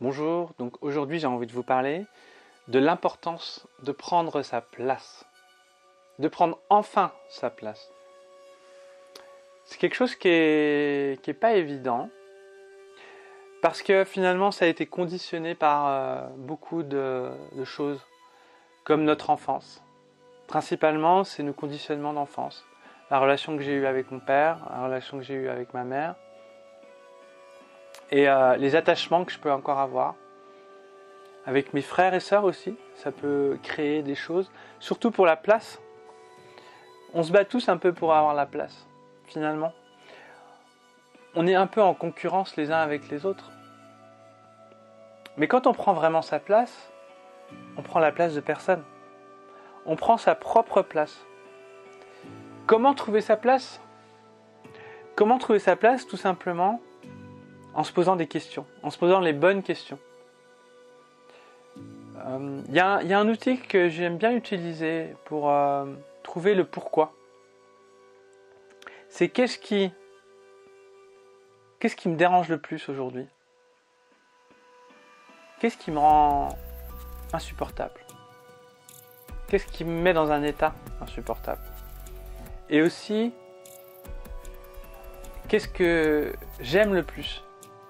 Bonjour, donc aujourd'hui j'ai envie de vous parler de l'importance de prendre sa place, de prendre enfin sa place. C'est quelque chose qui est pas évident parce que finalement ça a été conditionné par beaucoup de choses comme notre enfance. Principalement c'est nos conditionnements d'enfance, la relation que j'ai eue avec mon père, la relation que j'ai eue avec ma mère et les attachements que je peux encore avoir. Avec mes frères et sœurs aussi, ça peut créer des choses, surtout pour la place. On se bat tous un peu pour avoir la place, finalement. On est un peu en concurrence les uns avec les autres. Mais quand on prend vraiment sa place, on prend la place de personne. On prend sa propre place. Comment trouver sa place ? Comment trouver sa place ? Tout simplement en se posant des questions, en se posant les bonnes questions. Il y a un outil que j'aime bien utiliser pour trouver le pourquoi. C'est qu'est-ce qui me dérange le plus aujourd'hui ? Qu'est-ce qui me rend insupportable ? Qu'est-ce qui me met dans un état insupportable ? Et aussi, qu'est-ce que j'aime le plus ?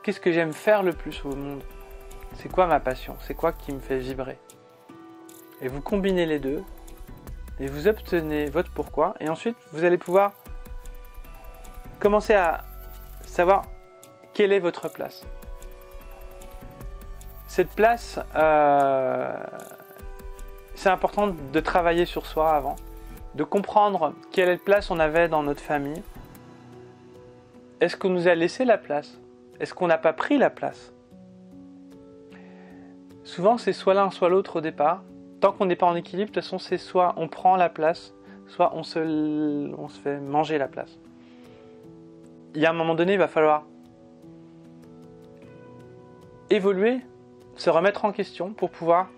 Qu'est-ce que j'aime faire le plus au monde ? C'est quoi ma passion ? C'est quoi qui me fait vibrer ? Et vous combinez les deux, et vous obtenez votre pourquoi, et ensuite vous allez pouvoir commencer à savoir quelle est votre place. Cette place, c'est important de travailler sur soi avant, de comprendre quelle place on avait dans notre famille. Est-ce qu'on nous a laissé la place ? Est-ce qu'on n'a pas pris la place ? Souvent, c'est soit l'un, soit l'autre au départ. Tant qu'on n'est pas en équilibre, de toute façon, c'est soit on prend la place, soit on se fait manger la place. Il y a un moment donné, il va falloir évoluer, se remettre en question pour pouvoir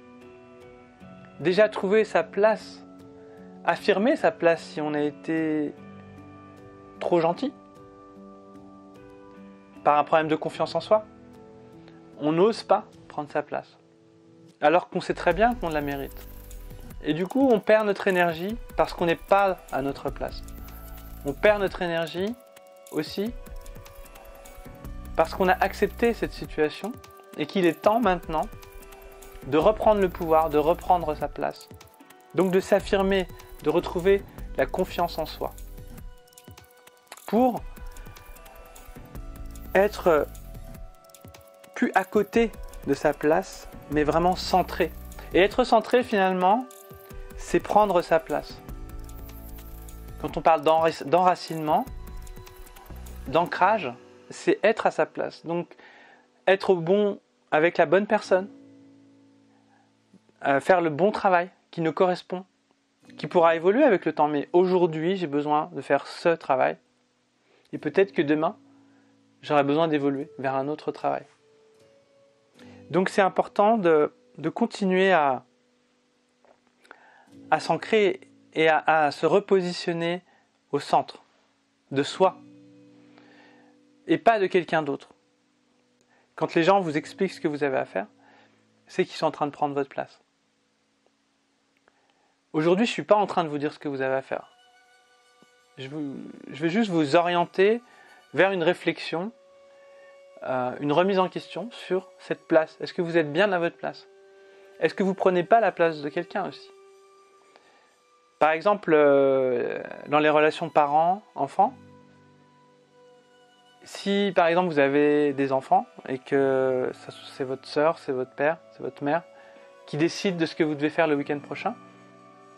déjà trouver sa place, affirmer sa place si on a été trop gentil, par un problème de confiance en soi. On n'ose pas prendre sa place, alors qu'on sait très bien qu'on la mérite. Et du coup, on perd notre énergie parce qu'on n'est pas à notre place. On perd notre énergie aussi parce qu'on a accepté cette situation et qu'il est temps maintenant de reprendre le pouvoir, de reprendre sa place. Donc de s'affirmer, de retrouver la confiance en soi. Pour être plus à côté de sa place, mais vraiment centré. Et être centré finalement, c'est prendre sa place. Quand on parle d'enracinement, d'ancrage, c'est être à sa place. Donc être bon avec la bonne personne, faire le bon travail qui nous correspond, qui pourra évoluer avec le temps. Mais aujourd'hui, j'ai besoin de faire ce travail. Et peut-être que demain, j'aurai besoin d'évoluer vers un autre travail. Donc c'est important de continuer à s'ancrer et à se repositionner au centre de soi et pas de quelqu'un d'autre. Quand les gens vous expliquent ce que vous avez à faire, c'est qu'ils sont en train de prendre votre place. Aujourd'hui, je ne suis pas en train de vous dire ce que vous avez à faire. Je vais juste vous orienter vers une réflexion, une remise en question sur cette place. Est-ce que vous êtes bien à votre place ? Est-ce que vous ne prenez pas la place de quelqu'un aussi ? Par exemple, dans les relations parents-enfants, si par exemple vous avez des enfants et que c'est votre sœur, c'est votre père, c'est votre mère qui décide de ce que vous devez faire le week-end prochain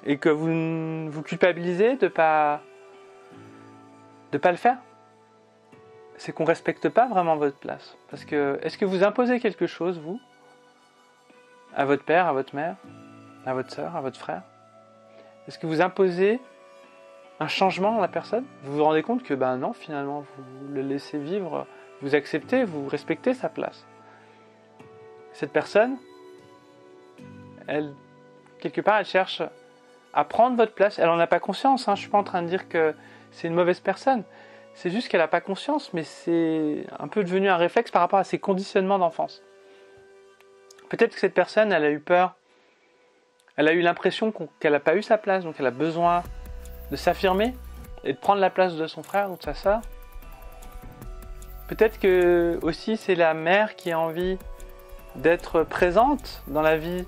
et que vous vous culpabilisez de pas le faire, c'est qu'on ne respecte pas vraiment votre place. Parce que est-ce que vous imposez quelque chose, vous, à votre père, à votre mère, à votre sœur, à votre frère ? Est-ce que vous imposez un changement à la personne ? Vous vous rendez compte que non, finalement, vous le laissez vivre, vous acceptez, vous respectez sa place. Cette personne, elle, quelque part, elle cherche à prendre votre place. Elle n'en a pas conscience, je ne suis pas en train de dire que c'est une mauvaise personne. C'est juste qu'elle n'a pas conscience, mais c'est un peu devenu un réflexe par rapport à ses conditionnements d'enfance. Peut-être que cette personne, elle a eu peur, elle a eu l'impression qu'elle n'a pas eu sa place, donc elle a besoin de s'affirmer et de prendre la place de son frère ou de sa sœur. Peut-être que aussi c'est la mère qui a envie d'être présente dans la vie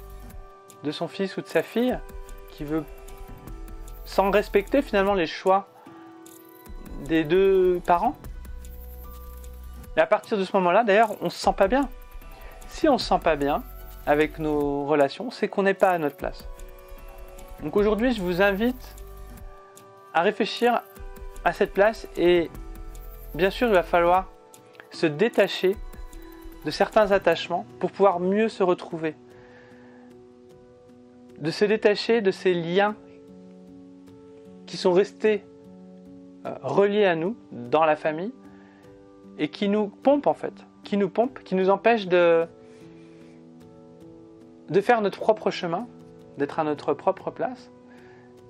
de son fils ou de sa fille, qui veut, sans respecter finalement les choix des deux parents. Et à partir de ce moment-là, d'ailleurs, on ne se sent pas bien. Si on ne se sent pas bien avec nos relations, c'est qu'on n'est pas à notre place. Donc aujourd'hui, je vous invite à réfléchir à cette place et bien sûr, il va falloir se détacher de certains attachements pour pouvoir mieux se retrouver. De se détacher de ces liens qui sont restés reliés à nous dans la famille et qui nous pompent en fait, qui nous empêchent de faire notre propre chemin, d'être à notre propre place.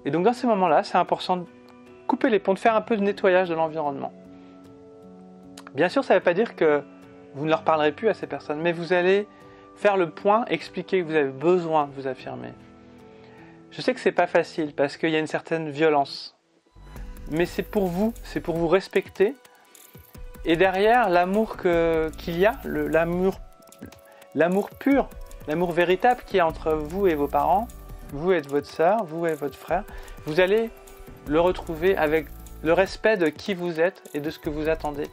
Et donc dans ces moments-là, c'est important de couper les ponts, de faire un peu de nettoyage de l'environnement. Bien sûr, ça ne veut pas dire que vous ne leur parlerez plus à ces personnes, mais vous allez faire le point, expliquer que vous avez besoin de vous affirmer. Je sais que c'est pas facile parce qu'il y a une certaine violence, mais c'est pour vous respecter. Et derrière, l'amour qu'il y a, l'amour pur, l'amour véritable qu'il y a entre vous et vos parents, vous et votre sœur, vous et votre frère, vous allez le retrouver avec le respect de qui vous êtes et de ce que vous attendez.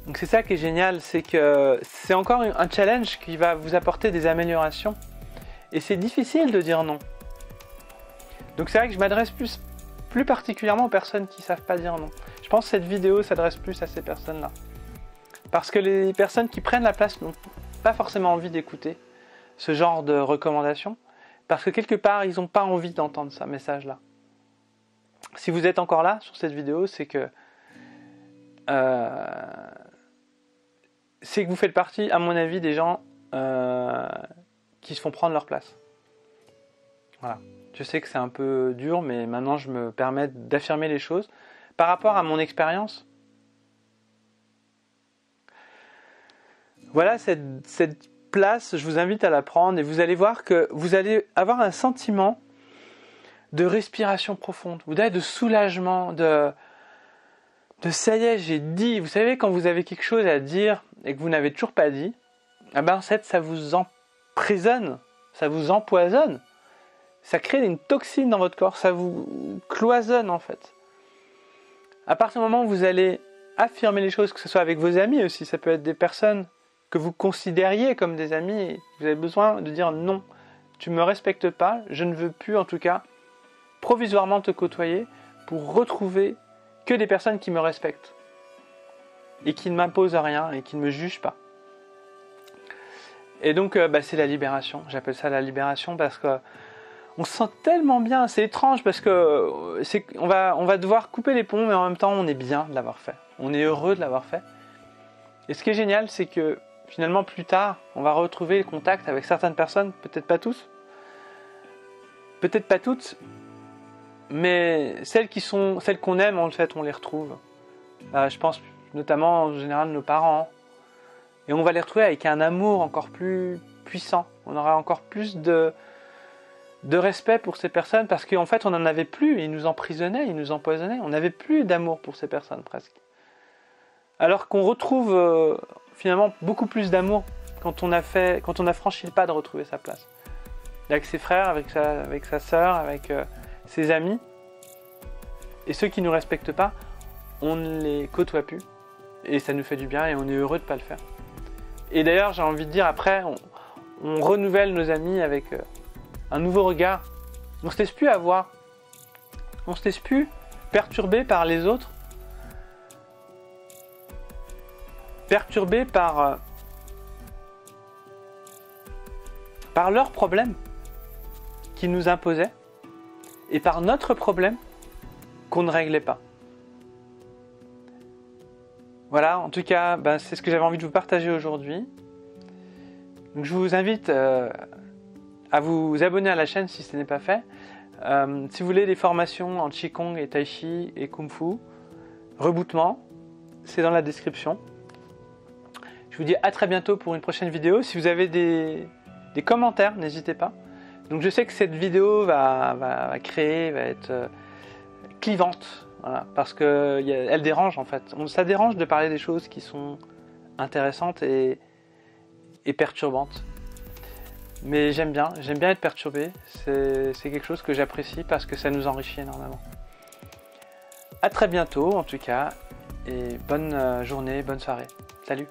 Donc c'est ça qui est génial, c'est que c'est encore un challenge qui va vous apporter des améliorations. Et c'est difficile de dire non. Donc c'est vrai que je m'adresse plus particulièrement aux personnes qui ne savent pas dire non. Je pense que cette vidéo s'adresse plus à ces personnes-là. Parce que les personnes qui prennent la place n'ont pas forcément envie d'écouter ce genre de recommandations. Parce que quelque part, ils n'ont pas envie d'entendre ce message-là. Si vous êtes encore là sur cette vidéo, c'est que vous faites partie, à mon avis, des gens qui se font prendre leur place. Voilà. Je sais que c'est un peu dur, mais maintenant je me permets d'affirmer les choses par rapport à mon expérience. Voilà cette place, je vous invite à la prendre et vous allez voir que vous allez avoir un sentiment de respiration profonde, ou de soulagement, de ça y est, j'ai dit. Vous savez, quand vous avez quelque chose à dire et que vous n'avez toujours pas dit, en fait, ça vous emprisonne, ça vous empoisonne, ça crée une toxine dans votre corps, ça vous cloisonne en fait. À partir du moment où vous allez affirmer les choses, que ce soit avec vos amis aussi, ça peut être des personnes que vous considériez comme des amis, et vous avez besoin de dire non, tu ne me respectes pas, je ne veux plus en tout cas provisoirement te côtoyer pour retrouver que des personnes qui me respectent et qui ne m'imposent rien et qui ne me jugent pas. Et donc c'est la libération, j'appelle ça la libération parce que on se sent tellement bien, c'est étrange parce que on va devoir couper les ponts mais en même temps on est bien de l'avoir fait, on est heureux de l'avoir fait. Et ce qui est génial c'est que finalement plus tard on va retrouver le contact avec certaines personnes, peut-être pas tous, peut-être pas toutes, mais celles qu'on aime en fait on les retrouve. Je pense notamment en général nos parents. Et on va les retrouver avec un amour encore plus puissant. On aura encore plus de respect pour ces personnes parce qu'en fait on n'en avait plus. Ils nous emprisonnaient, ils nous empoisonnaient. On n'avait plus d'amour pour ces personnes presque. Alors qu'on retrouve finalement beaucoup plus d'amour quand on a franchi le pas de retrouver sa place. Avec ses frères, avec sa sœur, avec ses amis. Et ceux qui ne nous respectent pas, on ne les côtoie plus. Et ça nous fait du bien et on est heureux de ne pas le faire. Et d'ailleurs, j'ai envie de dire, après, on renouvelle nos amis avec un nouveau regard. On ne se laisse plus avoir. On ne se laisse plus perturber par les autres. Perturbé par leurs problèmes qu'ils nous imposaient et par notre problème qu'on ne réglait pas. Voilà, en tout cas, c'est ce que j'avais envie de vous partager aujourd'hui. Donc, je vous invite à vous abonner à la chaîne si ce n'est pas fait. Si vous voulez des formations en Qigong et Tai Chi et Kung Fu, rebootement, c'est dans la description. Je Je vous dis à très bientôt pour une prochaine vidéo. Si vous avez des commentaires, n'hésitez pas. Donc je sais que cette vidéo va être clivante, voilà, parce qu'elle dérange en fait. Ça dérange de parler des choses qui sont intéressantes et perturbantes. Mais j'aime bien être perturbé. C'est quelque chose que j'apprécie parce que ça nous enrichit énormément. À très bientôt en tout cas, et bonne journée, bonne soirée. Salut!